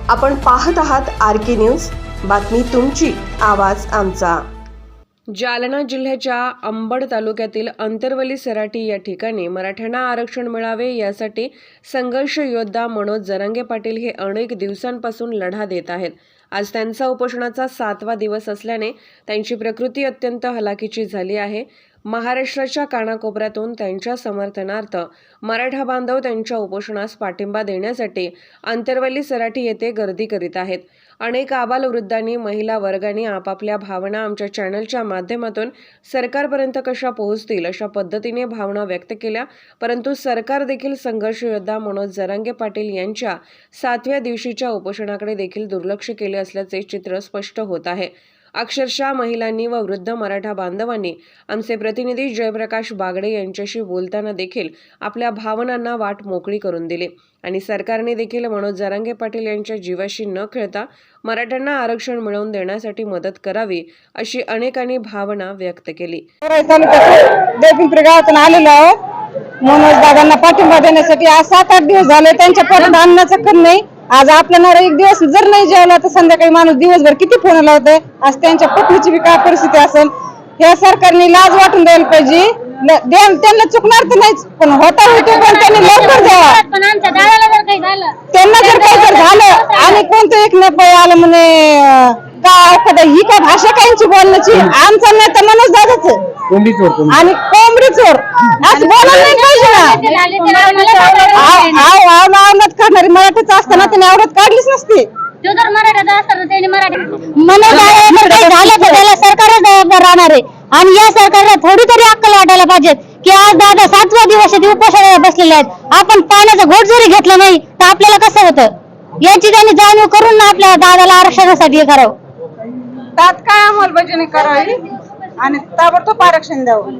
आपण पाहत आहात आर.के. न्यूज, बातमी तुमची, आवाज आमचा। जालना जिल्ह्याच्या अंबड तालुक्यातील अंतरवली सराटी या ठिकाणी मराठ्यांना आरक्षण मिळावे यासाठी संघर्ष योद्धा मनोज जरांगे पाटील हे अनेक दिवसांपासून लढा देत आहेत। आज त्यांचा उपोषणाचा 7वा दिवस असल्याने त्यांची प्रकृती अत्यंत हलाखीची झाली आहे। महाराष्ट्राच्या कानाकोपऱ्यातून त्यांच्या समर्थनार्थ मराठा बांधव त्यांच्या उपोषणास पाठिंबा देण्यासाठी अंतरवली सराटी येथे गर्दी करीत आहेत। अनेक आबालवृद्धांनी, महिला वर्गाने आपापल्या भावना आमच्या चॅनलच्या माध्यमातून सरकारपर्यंत कशा पोहोचतील अशा पद्धतीने भावना व्यक्त केल्या, परंतु सरकार देखील संघर्ष योद्धा मनोज जरांगे पाटील यांच्या 7व्या दिवशीच्या उपोषणाकडे देखील दुर्लक्ष केले असल्याचे चित्र स्पष्ट होत आहे। अक्षरशः महिलांनी व वृद्ध मराठा बांधवांनी आमचे प्रतिनिधी जयप्रकाश बागडे यांच्याशी बोलताना देखील आपल्या भावनांना वाट मोकळी करून दिली आणि सरकारने देखील मनोज जरांगे पाटील यांच्या जीवाशी न खेळता मराठ्यांना आरक्षण मिळवून देण्यासाठी मदत करावी अशी अनेकांनी भावना व्यक्त केली। देवपिंपरी गावातून आलेलो आहोत मनोज दादांना पाठिंबा देण्यासाठी। आज 7-8 दिवस झाले त्यांच्या परत अन्नाचं कण नाही। आज आपल्याला एक दिवस जर नाही जेवला तर संध्याकाळी माणूस दिवसभर किती फोन लावतोय। आज त्यांच्या पत्नीची बी काय परिस्थिती असेल या सरकारने लाज वाटून द्यायला पाहिजे। त्यांना चुकणार तर नाहीच, पण होता पण त्यांनी लवकर द्यावा। त्यांना जर काही झालं आणि कोणतं एक नेपाळ आलं म्हणे का ही काय भाषा काहींची बोलण्याची, आमचा नेता मनोज दादाच आणि कोंबडी चोर असं बोलायला नाही पाहिजे ना। आवडत काढणारी मराठीच असताना त्याने आवडत काढलीच नसती। मनोज झालं तर त्याला सरकारच जबाबदार राहणार आहे आणि या सरकारला थोडी तरी अक्कल वाटायला पाहिजे की आज दादा 7वा दिवस उपोषणाला बसलेले आहेत। आपण पाण्याचा घोट जरी घेतला नाही तर आपल्याला कसं होतं याची त्यांनी जाणीव करून ना आपल्या दादाला आरक्षणासाठी हे करावं, तात्काळ अंमलबजावणी करावी आणि ताबडतोब आरक्षण द्यावं।